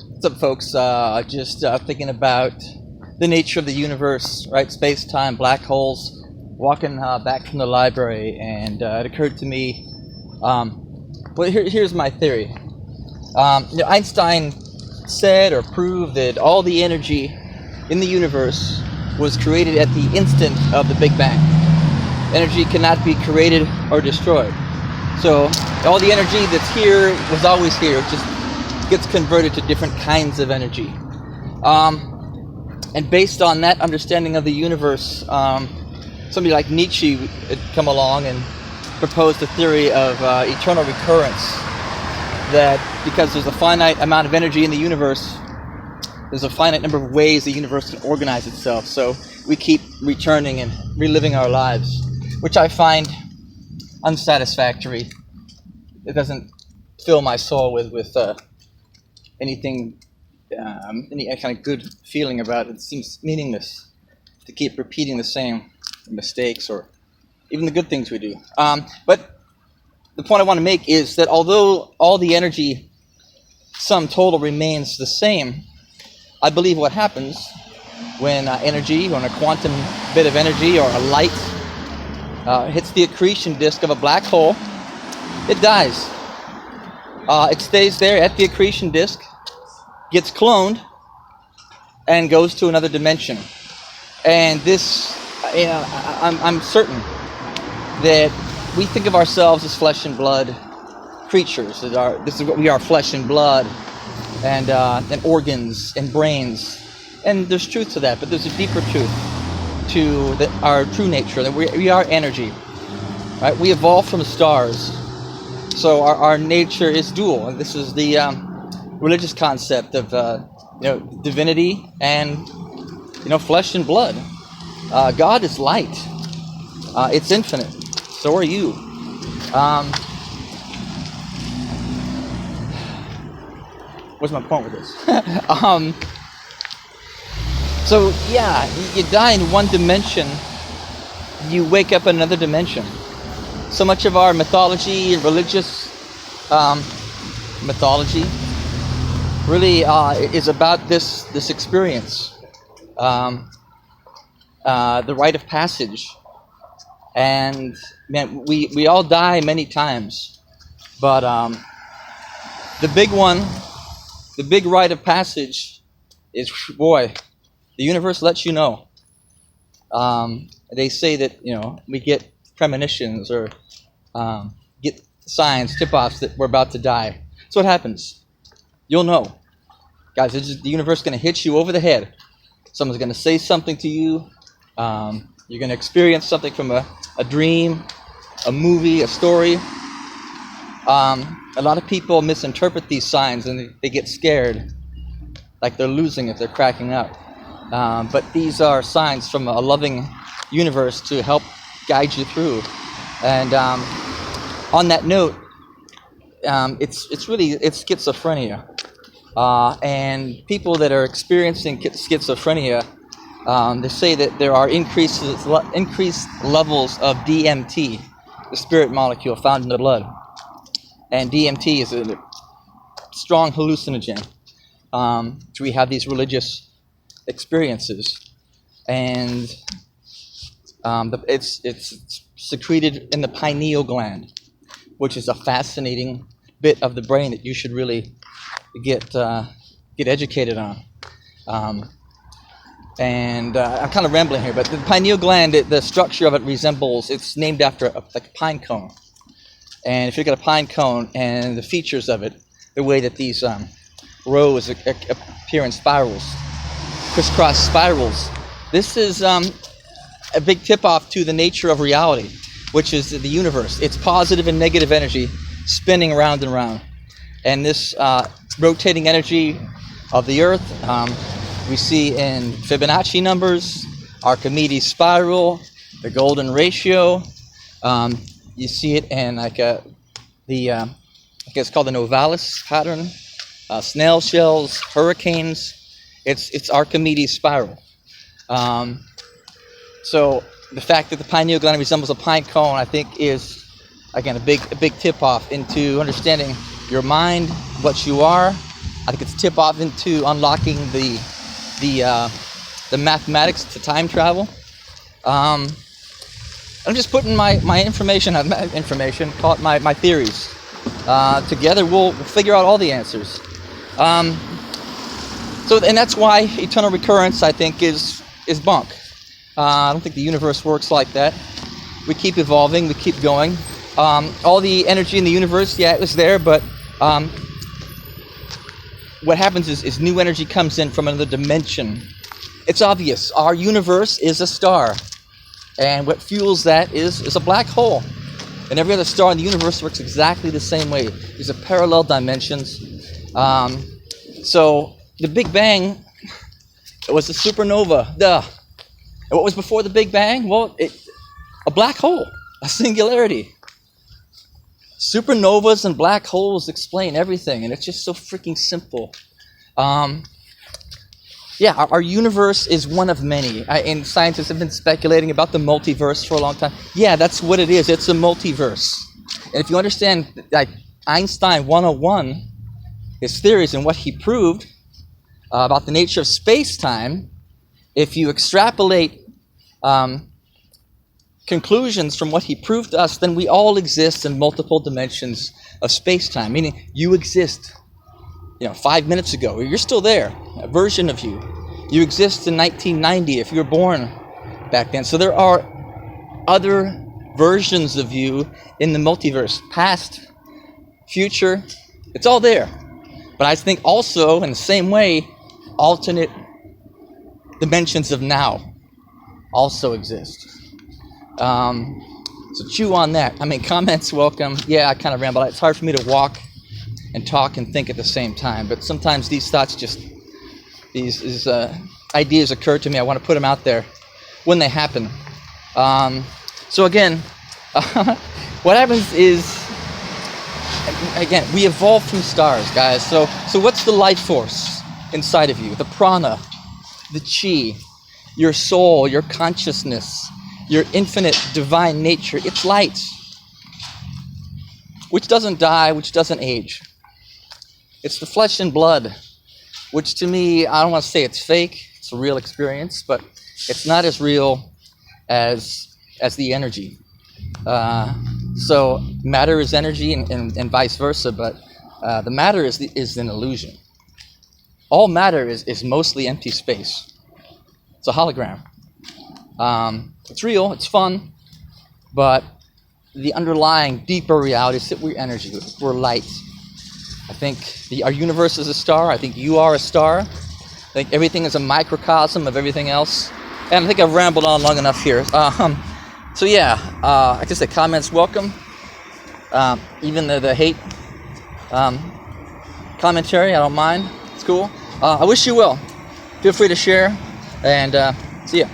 What's up, folks? Just thinking about the nature of the universe, right? Space-time, black holes. Walking back from the library, and it occurred to me. Here's my theory. Einstein said or proved that all the energy in the universe was created at the instant of the Big Bang. Energy cannot be created or destroyed. So all the energy that's here was always here. It just gets converted to different kinds of energy. And based on that understanding of the universe, somebody like Nietzsche had come along and proposed a theory of eternal recurrence, that because there's a finite amount of energy in the universe, there's a finite number of ways the universe can organize itself. So we keep returning and reliving our lives, which I find unsatisfactory. It doesn't fill my soul with anything, any kind of good feeling about it. It seems meaningless to keep repeating the same mistakes or even the good things we do. But the point I want to make is that although all the energy sum total remains the same, I believe what happens when energy, when a quantum bit of energy or a light hits the accretion disk of a black hole, it dies. It stays there at the accretion disk, gets cloned, and goes to another dimension. And this, I'm certain that we think of ourselves as flesh and blood creatures. This is what we are: flesh and blood, and organs and brains. And there's truth to that, but there's a deeper truth to our true nature, that we are energy. Right? We evolved from stars, so our nature is dual. And this is the religious concept of divinity and flesh and blood. God is light. It's infinite. So are you. What's my point with this? So yeah, you die in one dimension, you wake up in another dimension. So much of our mythology and religious mythology really is about this experience, the rite of passage. And man, we all die many times, but the big one, the big rite of passage is, boy, the universe lets you know. They say that we get premonitions or get signs, tip-offs that we're about to die. So what happens? You'll know, guys. The universe is going to hit you over the head. Someone's going to say something to you. You're going to experience something from a dream, a movie, a story. A lot of people misinterpret these signs and they get scared, like they're losing if they're cracking up. But these are signs from a loving universe to help guide you through. And on that note, it's schizophrenia. And people that are experiencing schizophrenia, they say that there are increased levels of DMT, the spirit molecule found in the blood. And DMT is a strong hallucinogen. So we have these religious experiences, and it's secreted in the pineal gland, which is a fascinating bit of the brain that you should really get educated on. And I'm kind of rambling here, but the pineal gland, the structure of it resembles, it's named after a pine cone. And if you look at a pine cone and the features of it, the way that these rows appear in spirals, crisscross spirals, this is a big tip-off to the nature of reality, which is the universe. It's positive and negative energy spinning round and round. And this rotating energy of the earth, we see in Fibonacci numbers, Archimedes spiral, the golden ratio. You see it in I guess it's called the Novalis pattern, snail shells, hurricanes. It's Archimedes spiral. So the fact that the pineal gland resembles a pine cone, I think, is again a big tip-off into understanding your mind, what you are, I think it's a tip off into unlocking the mathematics to time travel. I'm just putting my information, call it my theories. Together we'll figure out all the answers. And that's why eternal recurrence, I think, is bunk. I don't think the universe works like that. We keep evolving, we keep going. All the energy in the universe, yeah, it was there, but what happens is new energy comes in from another dimension. It's obvious. Our universe is a star, and what fuels that is a black hole. And every other star in the universe works exactly the same way. These are parallel dimensions. So the Big Bang, it was a supernova. Duh. And what was before the Big Bang? Well, a black hole, a singularity. Supernovas and black holes explain everything, and it's just so freaking simple. Our universe is one of many. And scientists have been speculating about the multiverse for a long time. Yeah, that's what it is. It's a multiverse. And if you understand, like Einstein 101, his theories and what he proved about the nature of space-time, if you extrapolate conclusions from what he proved to us, then we all exist in multiple dimensions of space-time, meaning you exist 5 minutes ago, you're still there, a version of you. You exist in 1990 if you were born back then. So there are other versions of you in the multiverse, past, future, it's all there. But I think also, in the same way, alternate dimensions of now also exist. So chew on that. I mean, comments welcome. Yeah, I kind of ramble. It's hard for me to walk and talk and think at the same time, but sometimes these thoughts these ideas occur to me. I want to put them out there when they happen. So again, what happens is, again, we evolve from stars, guys. So what's the life force inside of you? The prana, the chi, your soul, your consciousness, your infinite divine nature. It's light, which doesn't die, which doesn't age. It's the flesh and blood, which to me, I don't want to say it's fake. It's a real experience, but it's not as real as the energy. So matter is energy and vice versa, but the matter is an illusion. All matter is mostly empty space. It's a hologram. It's real, it's fun, but the underlying deeper reality is that we're energy, we're light. I think our universe is a star. I think you are a star. I think everything is a microcosm of everything else. And I think I've rambled on long enough here. So yeah, like I said, comments welcome. Even the hate commentary, I don't mind. It's cool. I wish you well. Feel free to share, and see ya.